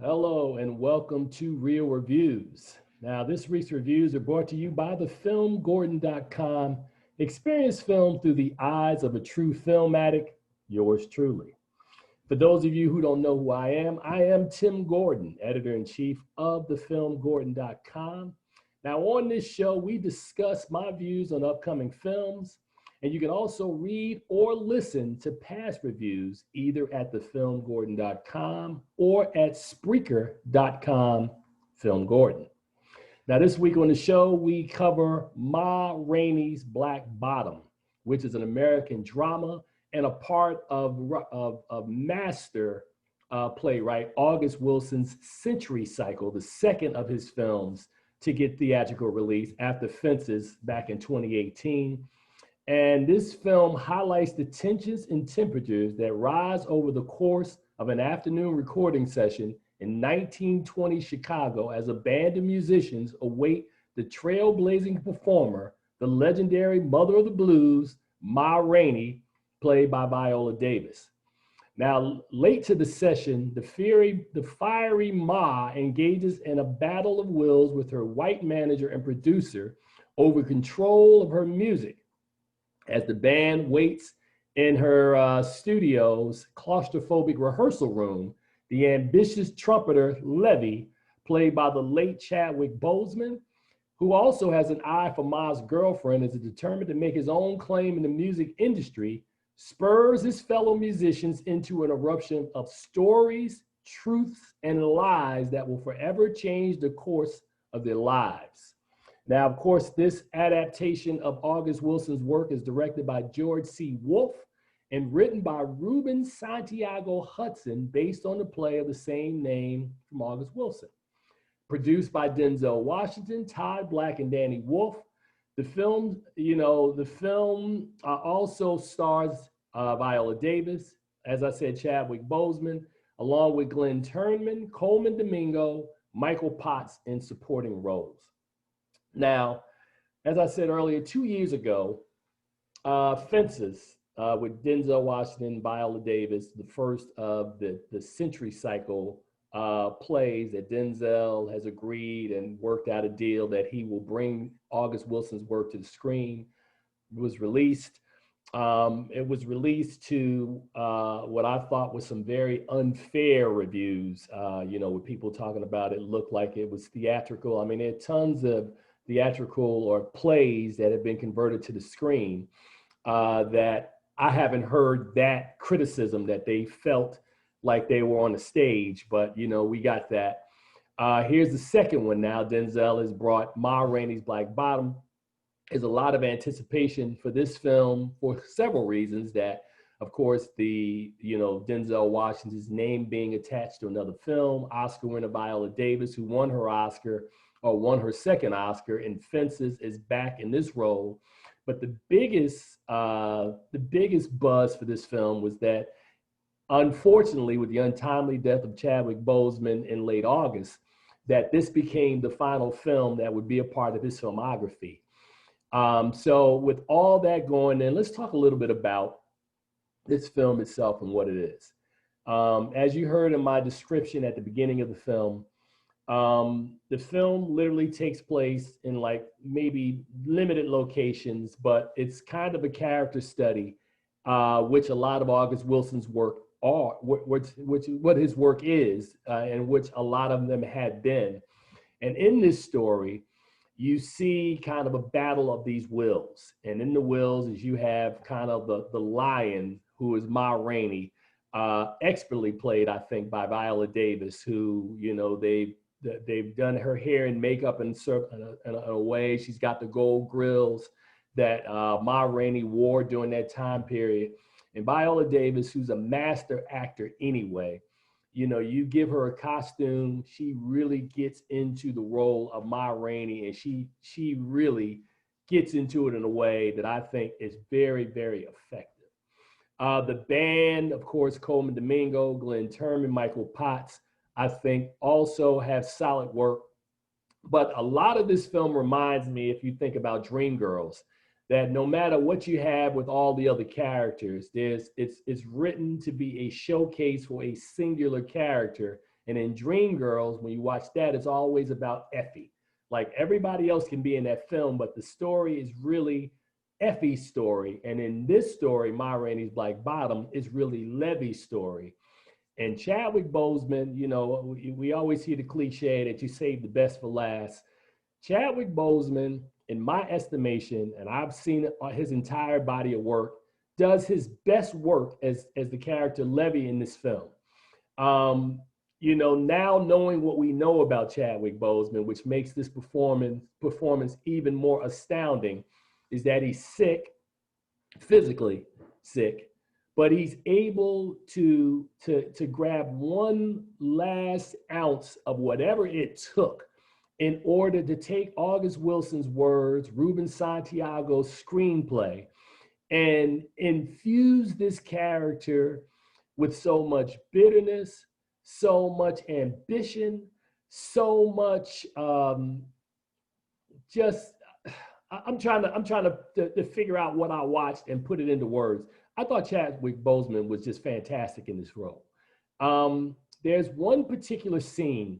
Hello and welcome to Real Reviews. Now, this week's reviews are brought to you by thefilmgordon.com. Experience film through the eyes of a true film addict, yours truly. For those of you who don't know who I am Tim Gordon, editor-in-chief of thefilmgordon.com. Now, on this show, we discuss my views on upcoming films, and you can also read or listen to past reviews either at thefilmgordon.com or at Spreaker.com Film Gordon. Now, this week on the show, we cover Ma Rainey's Black Bottom, which is an American drama and a part of master playwright August Wilson's Century Cycle, the second of his films to get theatrical release after Fences back in 2018. And this film highlights the tensions and temperatures that rise over the course of an afternoon recording session in 1920 Chicago as a band of musicians await the trailblazing performer, the legendary mother of the blues, Ma Rainey, played by Viola Davis. Now, late to the session, the fiery Ma engages in a battle of wills with her white manager and producer over control of her music. As the band waits in her studio's claustrophobic rehearsal room, the ambitious trumpeter Levy, played by the late Chadwick Boseman, who also has an eye for Ma's girlfriend, is determined to make his own claim in the music industry, spurs his fellow musicians into an eruption of stories, truths, and lies that will forever change the course of their lives. Now, of course, this adaptation of August Wilson's work is directed by George C. Wolfe and written by Ruben Santiago-Hudson based on the play of the same name from August Wilson. Produced by Denzel Washington, Todd Black, and Dany Wolf. The film, also stars Viola Davis, as I said, Chadwick Boseman, along with Glynn Turman, Colman Domingo, Michael Potts in supporting roles. Now, as I said earlier, 2 years ago, Fences with Denzel Washington, Viola Davis, the first of the Century Cycle plays that Denzel has agreed and worked out a deal that he will bring August Wilson's work to the screen, was released. It was released to what I thought was some very unfair reviews, with people talking about it looked like it was theatrical. I mean, there are tons of theatrical or plays that have been converted to the screen that I haven't heard that criticism that they felt like they were on the stage, but we got that. Here's the second one now. Denzel has brought Ma Rainey's Black Bottom. There's a lot of anticipation for this film for several reasons. That, of course, Denzel Washington's name being attached to another film, Oscar winner Viola Davis, who won her second Oscar in Fences, is back in this role. But the biggest buzz for this film was that, unfortunately, with the untimely death of Chadwick Boseman in late August, that this became the final film that would be a part of his filmography. So with all that going in, let's talk a little bit about this film itself and what it is. As you heard in my description at the beginning of the film literally takes place in like maybe limited locations, but it's kind of a character study, which a lot of August Wilson's work are, what his work is, and which a lot of them had been. And in this story, you see kind of a battle of these wills. And in the wills is you have kind of the lion, who is Ma Rainey, expertly played, I think, by Viola Davis, who, they've done her hair and makeup in a way. She's got the gold grills that Ma Rainey wore during that time period. And Viola Davis, who's a master actor anyway, you give her a costume, she really gets into the role of Ma Rainey, and she really gets into it in a way that I think is very, very effective. The band, of course, Colman Domingo, Glynn Turman, Michael Potts, I think also have solid work. But a lot of this film reminds me, if you think about Dreamgirls, that no matter what you have with all the other characters, it's written to be a showcase for a singular character, And in Dreamgirls, when you watch that, it's always about Effie. Like everybody else can be in that film, but the story is really Effie's story. And in this story, Ma Rainey's Black Bottom, is really Levy's story. And Chadwick Boseman, you know, we always hear the cliche that you save the best for last. Chadwick Boseman, in my estimation, and I've seen his entire body of work, does his best work as the character Levy in this film. You know, now knowing what we know about Chadwick Boseman, which makes this performance even more astounding, is that he's sick, physically sick, but he's able to grab one last ounce of whatever it took in order to take August Wilson's words, Ruben Santiago's screenplay, and infuse this character with so much bitterness, so much ambition, so much just. I'm trying to figure out what I watched and put it into words. I thought Chadwick Boseman was just fantastic in this role. There's one particular scene,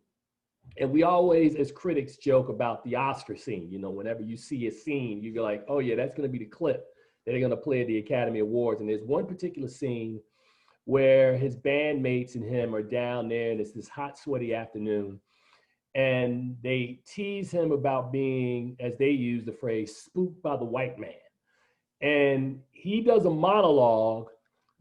and we always, as critics, joke about the Oscar scene. You know, whenever you see a scene, you're like, oh yeah, that's going to be the clip that they're going to play at the Academy Awards. And there's one particular scene where his bandmates and him are down there, and it's this hot, sweaty afternoon. And they tease him about being, as they use the phrase, spooked by the white man. And he does a monologue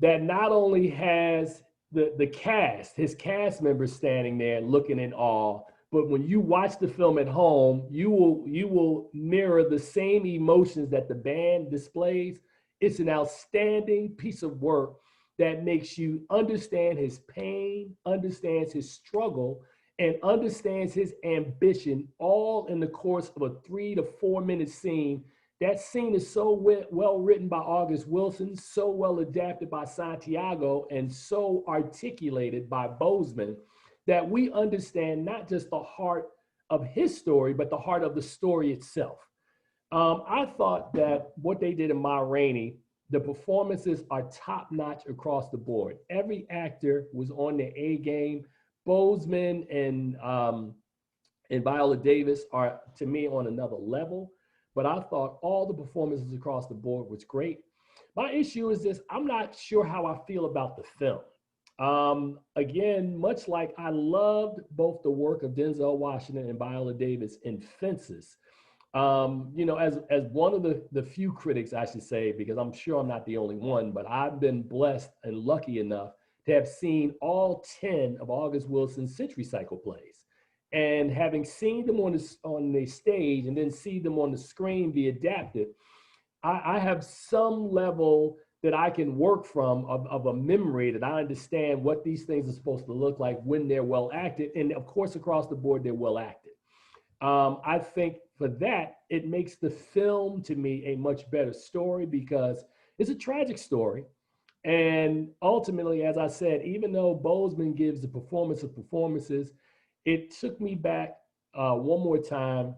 that not only has the cast, his cast members standing there looking in awe, but when you watch the film at home, you will mirror the same emotions that the band displays. It's an outstanding piece of work that makes you understand his pain, understands his struggle, and understands his ambition, all in the course of a 3 to 4 minute scene. That scene is so well written by August Wilson, so well adapted by Santiago, and so articulated by Boseman that we understand not just the heart of his story, but the heart of the story itself. I thought that what they did in Ma Rainey, the performances are top notch across the board. Every actor was on their A game. Boseman and Viola Davis are, to me, on another level. But I thought all the performances across the board was great. My issue is this: I'm not sure how I feel about the film. Again, much like I loved both the work of Denzel Washington and Viola Davis in Fences. You know, as one of the few critics, I should say, because I'm sure I'm not the only one, but I've been blessed and lucky enough to have seen all 10 of August Wilson's Century Cycle plays. And having seen them on the stage and then see them on the screen be adapted, I have some level that I can work from of a memory that I understand what these things are supposed to look like when they're well acted. And of course, across the board, they're well acted. I think for that, it makes the film, to me, a much better story because it's a tragic story. And ultimately, as I said, even though Boseman gives the performance of performances, it took me back one more time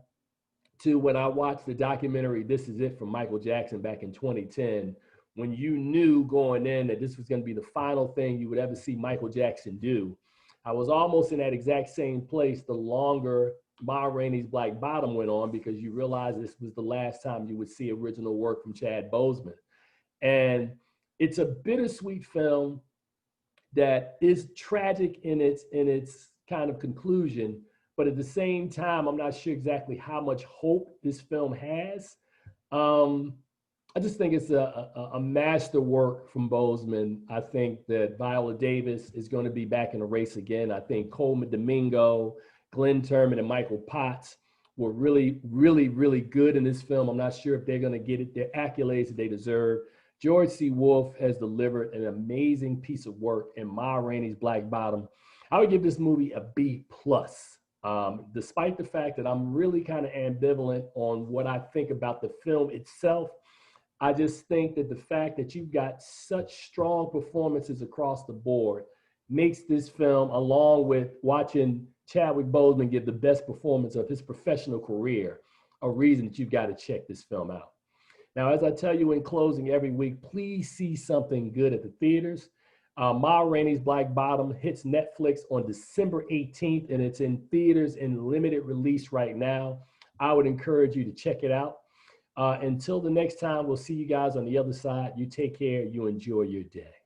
to when I watched the documentary This Is It from Michael Jackson back in 2010, when you knew going in that this was going to be the final thing you would ever see Michael Jackson do. I was almost in that exact same place the longer Ma Rainey's Black Bottom went on, because you realize this was the last time you would see original work from Chad Boseman. And it's a bittersweet film that is tragic in its kind of conclusion, but at the same time, I'm not sure exactly how much hope this film has. I just think it's a masterwork from Boseman. I think that Viola Davis is going to be back in the race again. I think Colman Domingo, Glynn Turman, and Michael Potts were really, really, really good in this film. I'm not sure if they're going to get their accolades that they deserve. George C. Wolfe has delivered an amazing piece of work in Ma Rainey's Black Bottom. I would give this movie a B+. Despite the fact that I'm really kind of ambivalent on what I think about the film itself, I just think that the fact that you've got such strong performances across the board makes this film, along with watching Chadwick Boseman give the best performance of his professional career, a reason that you've got to check this film out. Now, as I tell you in closing every week, please see something good at the theaters. Ma Rainey's Black Bottom hits Netflix on December 18th, and it's in theaters in limited release right now. I would encourage you to check it out. Until the next time, we'll see you guys on the other side. You take care. You enjoy your day.